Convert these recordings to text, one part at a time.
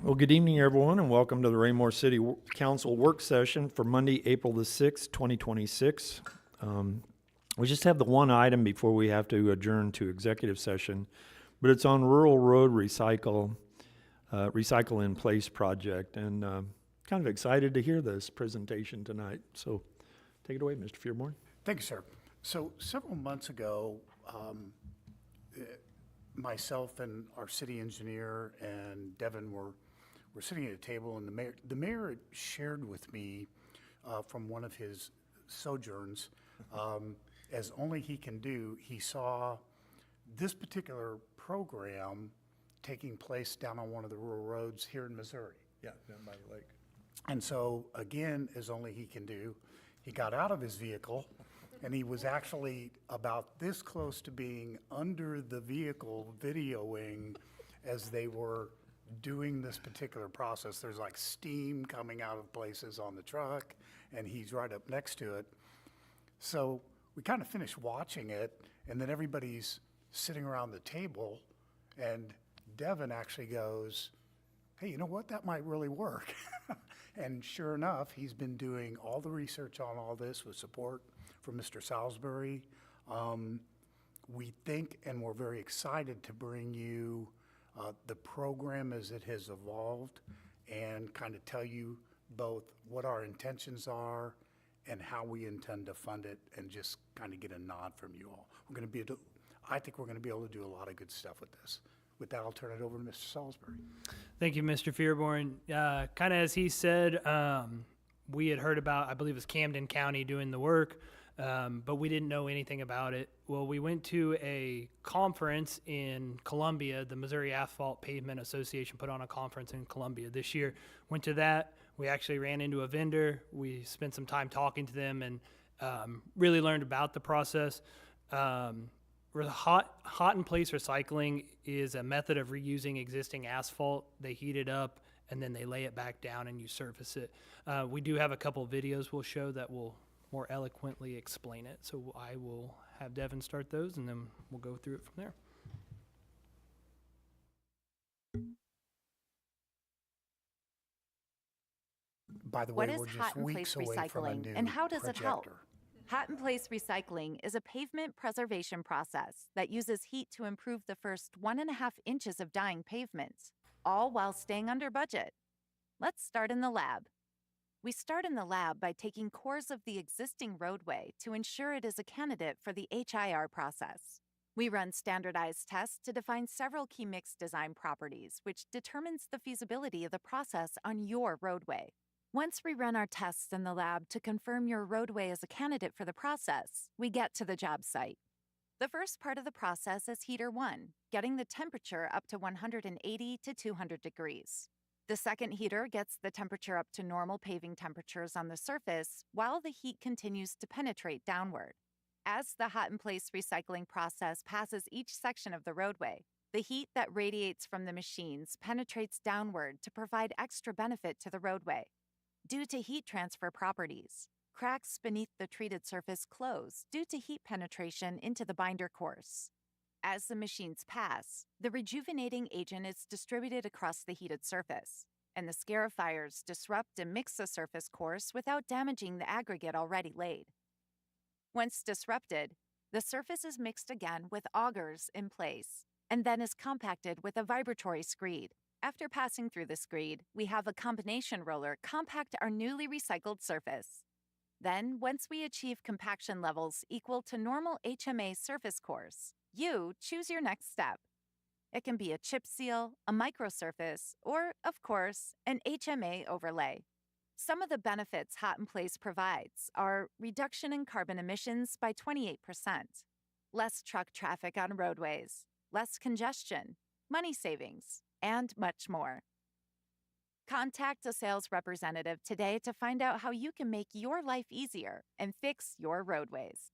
Well, good evening, everyone, and welcome to the Raymore City Council work session for Monday, April the 6th, 2026. We just have the one item before we have to adjourn to executive session, but it's on Rural Road Recycle in Place project, and kind of excited to hear this presentation tonight. So take it away, Mr. Fearborn. Thank you, sir. So several months ago, myself and our city engineer and Devin were sitting at a table, and the mayor shared with me from one of his sojourns, as only he can do, he saw this particular program taking place down on one of the rural roads here in Missouri. Yeah, down by the lake. And so, again, as only he can do, he got out of his vehicle, and he was actually about this close to being under the vehicle videoing as they were doing this particular process. There's like steam coming out of places on the truck, and he's right up next to it. So we kind of finished watching it, and then everybody's sitting around the table, and Devin actually goes, "Hey, you know what? That might really work." And sure enough, he's been doing all the research on all this with support from Mr. Salisbury. We think, and we're very excited to bring you the program as it has evolved and kind of tell you both what our intentions are and how we intend to fund it, and just kind of get a nod from you all. I think we're going to be able to do a lot of good stuff with this. With that, I'll turn it over to Mr. Salisbury. Thank you, Mr. Fearborn. Kind of as he said, we had heard about, I believe it was Camden County doing the work, but we didn't know anything about it. Well, we went to a conference in Columbia. The Missouri Asphalt Pavement Association put on a conference in Columbia this year. Went to that. We actually ran into a vendor. We spent some time talking to them and really learned about the process. Hot in place recycling is a method of reusing existing asphalt. They heat it up and then they lay it back down and you surface it. We do have a couple of videos we'll show that will more eloquently explain it. So I will have Devin start those and then we'll go through it from there. By the way, What is we're just hot-in-place weeks away from a recycling, new and how does it help? projector. Hot-in-place recycling is a pavement preservation process that uses heat to improve the first 1.5 inches of dying pavements, all while staying under budget. Let's start in the lab. We start in the lab by taking cores of the existing roadway to ensure it is a candidate for the HIR process. We run standardized tests to define several key mix design properties, which determines the feasibility of the process on your roadway. Once we run our tests in the lab to confirm your roadway is a candidate for the process, we get to the job site. The first part of the process is heater 1, getting the temperature up to 180 to 200 degrees. The second heater gets the temperature up to normal paving temperatures on the surface while the heat continues to penetrate downward. As the hot-in-place recycling process passes each section of the roadway, the heat that radiates from the machines penetrates downward to provide extra benefit to the roadway. Due to heat transfer properties, cracks beneath the treated surface close due to heat penetration into the binder course. As the machines pass, the rejuvenating agent is distributed across the heated surface, and the scarifiers disrupt and mix the surface course without damaging the aggregate already laid. Once disrupted, the surface is mixed again with augers in place, and then is compacted with a vibratory screed. After passing through the screed, we have a combination roller compact our newly recycled surface. Then, once we achieve compaction levels equal to normal HMA surface course, you choose your next step. It can be a chip seal, a microsurface, or, of course, an HMA overlay. Some of the benefits Hot-in-Place provides are reduction in carbon emissions by 28%, less truck traffic on roadways, less congestion, money savings, and much more. Contact a sales representative today to find out how you can make your life easier and fix your roadways.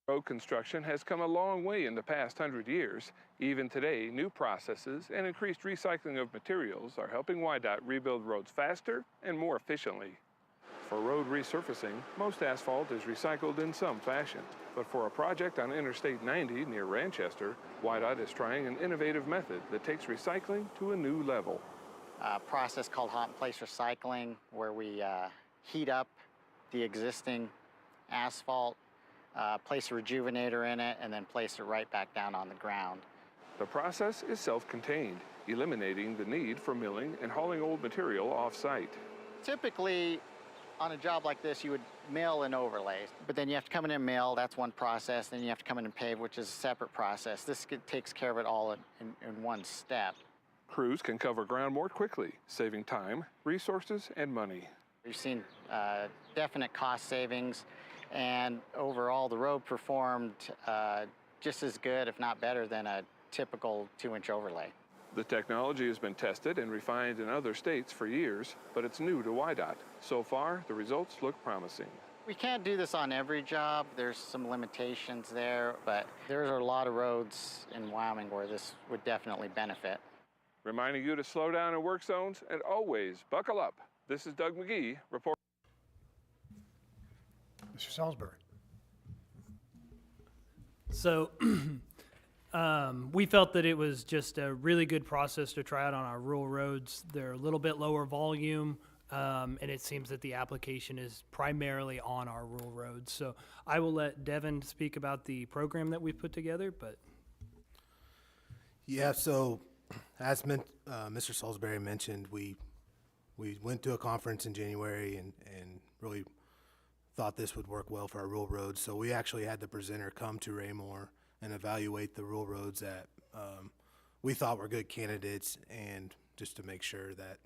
Road construction has come a long way in the past 100 years. Even today, new processes and increased recycling of materials are helping WYDOT rebuild roads faster and more efficiently. For road resurfacing, most asphalt is recycled in some fashion. But for a project on Interstate 90 near Ranchester, WYDOT is trying an innovative method that takes recycling to a new level. A process called hot in place recycling, where we heat up the existing asphalt, place a rejuvenator in it, and then place it right back down on the ground. The process is self-contained, eliminating the need for milling and hauling old material off-site. Typically, on a job like this, you would mill and overlay, but then you have to come in and mill, that's one process, then you have to come in and pave, which is a separate process. This takes care of it all in one step. Crews can cover ground more quickly, saving time, resources, and money. We've seen definite cost savings, and overall the road performed just as good, if not better, than a typical 2-inch overlay. The technology has been tested and refined in other states for years, but it's new to WYDOT. So far, the results look promising. We can't do this on every job. There's some limitations there, but there are a lot of roads in Wyoming where this would definitely benefit. Reminding you to slow down in work zones and always buckle up. This is Doug McGee reporting. Mr. Salisbury. So we felt that it was just a really good process to try out on our rural roads. They're a little bit lower volume, and it seems that the application is primarily on our rural roads. So I will let Devin speak about the program that we've put together, but Yeah, so as Mr. Salisbury mentioned, we went to a conference in January and really thought this would work well for our rural roads. So we actually had the presenter come to Raymore and evaluate the rural roads that we thought were good candidates, and just to make sure that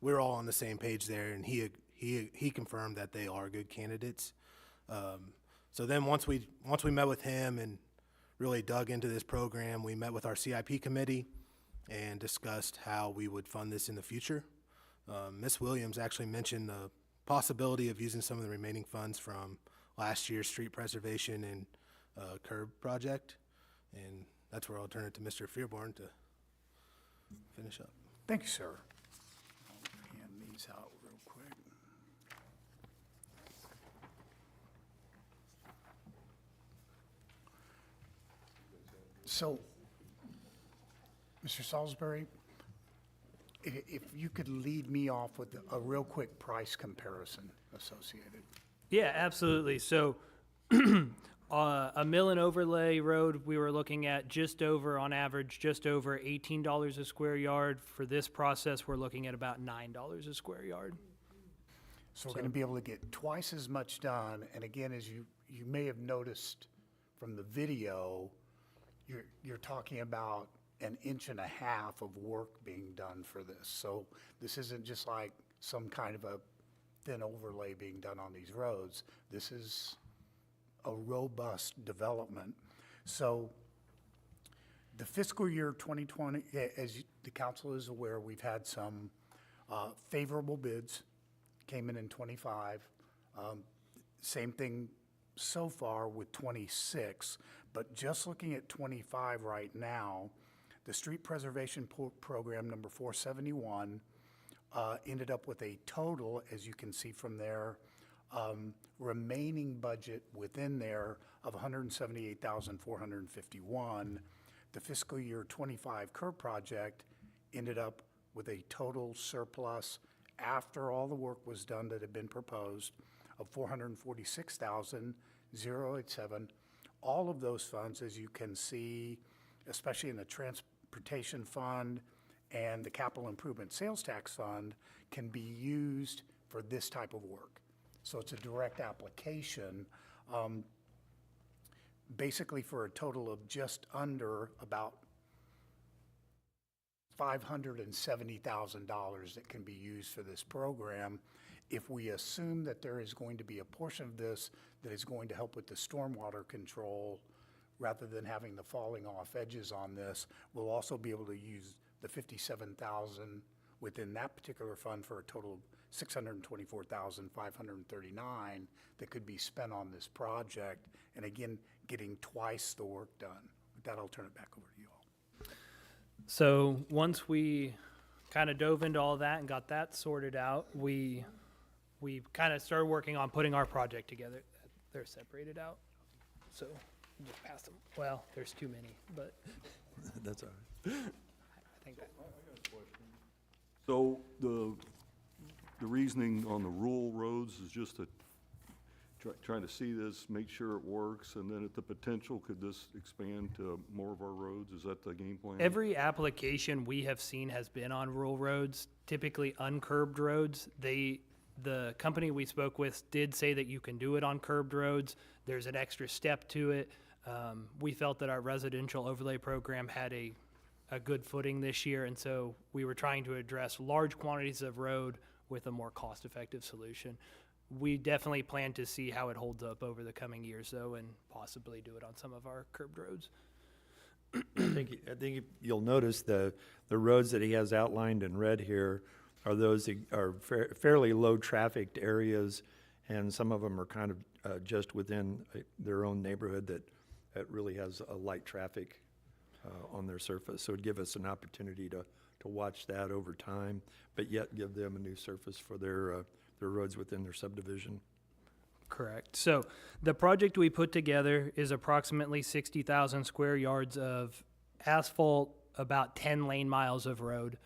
we're all on the same page there. And he confirmed that they are good candidates. So then once we met with him and really dug into this program, we met with our CIP committee and discussed how we would fund this in the future. Ms. Williams actually mentioned the possibility of using some of the remaining funds from last year's street preservation and curb project, and that's where I'll turn it to Mr. Fearborn to finish up. Thank you, sir. I'll hand these out real quick. So, Mr. Salisbury, if you could lead me off with a real quick price comparison associated. yeah, absolutely. So a mill and overlay road, we were looking at on average, just over $18 a square yard. For this process, we're looking at about $9 a square yard. So we're going to be able to get twice as much done. And again, as you may have noticed from the video, you're talking about an 1.5 inches of work being done for this. So this isn't just like some kind of a thin overlay being done on these roads. This is a robust development. So the fiscal year 2020, the council is aware, we've had some favorable bids, came in 25. Same thing so far with 26, but just looking at 25 right now, the street preservation program number 471 ended up with a total, as you can see from there, remaining budget within there of $178,451. The fiscal year 25 curb project ended up with a total surplus after all the work was done that had been proposed of $446,087. All of those funds, as you can see, especially in the transportation fund and the capital improvement sales tax fund, can be used for this type of work. So it's a direct application, basically for a total of just under about $570,000 that can be used for this program. If we assume that there is going to be a portion of this that is going to help with the stormwater control, rather than having the falling off edges on this, we'll also be able to use the $57,000 within that particular fund for a total of $624,539 that could be spent on this project, and again, getting twice the work done. With that, I'll turn it back over to you all. So once we kind of dove into all that and got that sorted out, we kind of started working on putting our project together. they're separated out. So just pass them. Well, there's too many, but That's all right. I think that. So the reasoning on the rural roads is just to trying to see this, make sure it works, and then at the potential, could this expand to more of our roads? Is that the game plan? Every application we have seen has been on rural roads, typically uncurbed roads. The company we spoke with did say that you can do it on curbed roads. There's an extra step to it. We felt that our residential overlay program had a good footing this year, and so we were trying to address large quantities of road with a more cost-effective solution. We definitely plan to see how it holds up over the coming years, though, and possibly do it on some of our curbed roads. I think you'll notice the roads that he has outlined in red here are those that are fairly low trafficked areas, and some of them are kind of just within their own neighborhood that really has a light traffic on their surface. So it'd give us an opportunity to watch that over time, but yet give them a new surface for their roads within their subdivision. Correct. So the project we put together is approximately 60,000 square yards of asphalt, about 10 lane miles of road.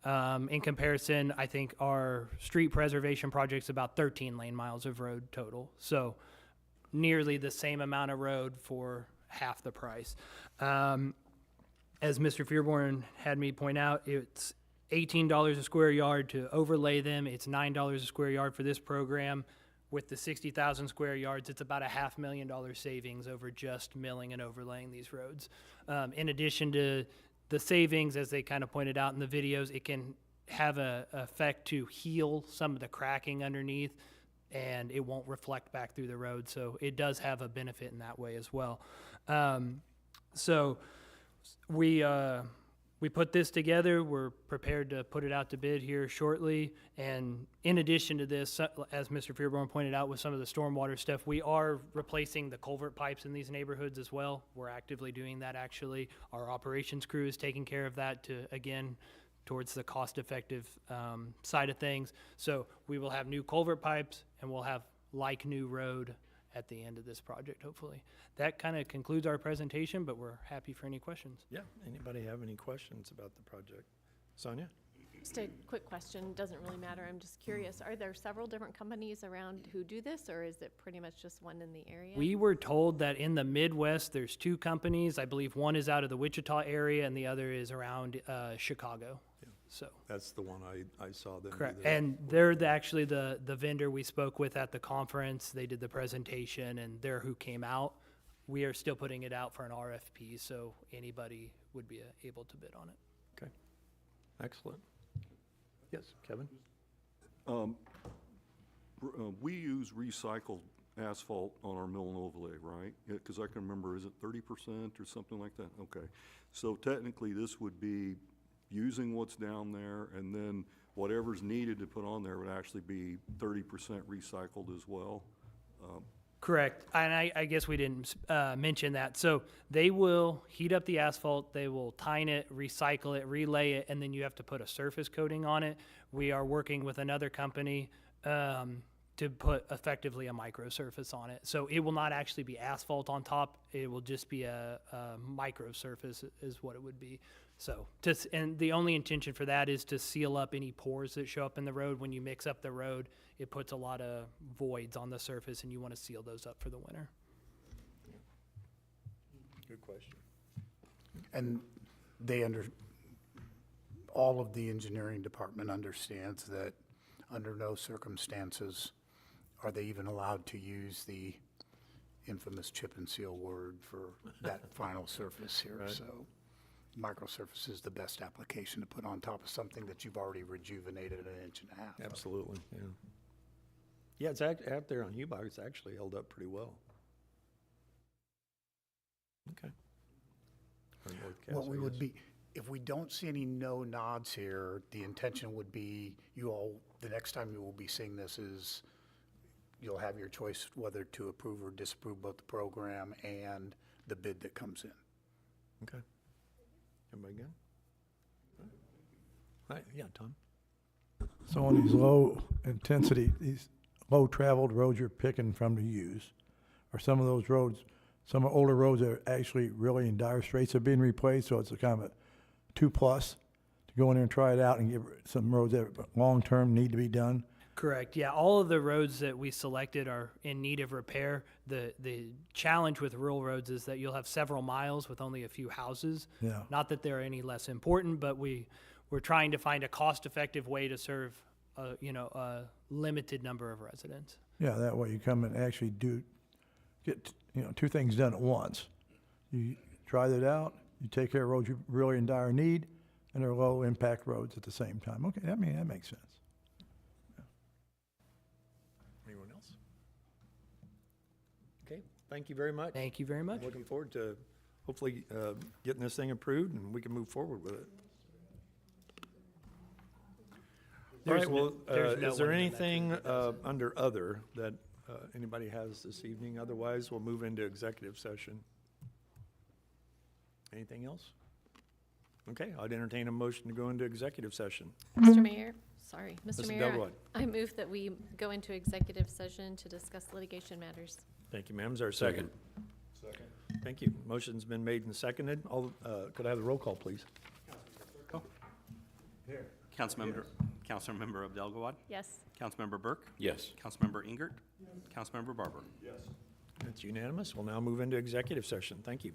In comparison, I think our street preservation project's about 13 lane miles of road total. So nearly the same amount of road for half the price. As Mr. Fearborn had me point out, it's $18 a square yard to overlay them. It's $9 a square yard for this program. With the 60,000 square yards, it's about a $500,000 savings over just milling and overlaying these roads. In addition to the savings, as they kind of pointed out in the videos, it can have a effect to heal some of the cracking underneath, and it won't reflect back through the road. So it does have a benefit in that way as well. So we put this together. We're prepared to put it out to bid here shortly. And in addition to this, as Mr. Fearborn pointed out with some of the stormwater stuff, we are replacing the culvert pipes in these neighborhoods as well. We're actively doing that, actually. Our operations crew is taking care of that to, again, towards the cost-effective side of things. So we will have new culvert pipes, and we'll have like new road at the end of this project, hopefully. That kind of concludes our presentation, but we're happy for any questions. Yeah, anybody have any questions about the project? Sonia? Just a quick question, doesn't really matter, I'm just curious, are there several different companies around who do this, or is it pretty much just one in the area? We were told that in the Midwest, there's two companies. I believe one is out of the Wichita area and the other is around Chicago. So, That's the one I saw them. do correct. that. And they're actually the vendor we spoke with at the conference. They did the presentation and they're who came out. We are still putting it out for an RFP, so anybody would be able to bid on it. Okay, excellent. Yes, Kevin? We use recycled asphalt on our mill and overlay, right? Because I can remember, is it 30% or something like that? Okay. So technically, this would be using what's down there, and then whatever's needed to put on there would actually be 30% recycled as well. Correct. And I guess we didn't mention that. So they will heat up the asphalt, they will tine it, recycle it, relay it, and then you have to put a surface coating on it. We are working with another company to put effectively a micro surface on it. So it will not actually be asphalt on top. It will just be a micro surface is what it would be. So, and the only intention for that is to seal up any pores that show up in the road. When you mix up the road, it puts a lot of voids on the surface, and you want to seal those up for the winter. Good question. And all of the engineering department understands that under no circumstances are they even allowed to use the infamous chip and seal word for that final surface here. Right. So microsurface is the best application to put on top of something that you've already rejuvenated 1.5 inches. Absolutely, yeah. Yeah, it's out there on Hubach, it's actually held up pretty well. Okay. Or North What we Castle, would yes. be, if we don't see any no nods here, the intention would be you all, the next time you will be seeing this is you'll have your choice whether to approve or disapprove both the program and the bid that comes in. Okay. Everybody good? Right, yeah, Tom? So on these low intensity, these low traveled roads you're picking from to use, are some of those roads, some of older roads that are actually really in dire straits of being replaced, so it's a kind of a 2+ to go in there and try it out and give some roads that long-term need to be done. Correct. Yeah, all of the roads that we selected are in need of repair. The challenge with rural roads is that you'll have several miles with only a few houses. Yeah. Not that they're any less important, but we're trying to find a cost-effective way to serve a limited number of residents. Yeah, that way you come and actually get two things done at once. You try that out, you take care of roads you're really in dire need, and they're low-impact roads at the same time. Okay, that makes sense. Anyone else? Okay, thank you very much. Thank you very much. Looking forward to hopefully getting this thing approved and we can move forward with it. All There's right, well, there's no is there one in the anything under other that anybody has this evening? Otherwise, we'll move into executive session. Anything else? Okay, I'd entertain a motion to go into executive session. Mr. Mayor, Mr. Mrs. Mayor, Delroy. I move that we go into executive session to discuss litigation matters. Thank you, ma'am. Is there a second? Second. Thank you. Motion's been made and seconded. Could I have the roll call, please? Councilmember Abdel Gawad? Yes. Councilmember Burke? Yes. Councilmember Ingert? Councilmember Barber? It's unanimous. We'll now move into executive session. Thank you.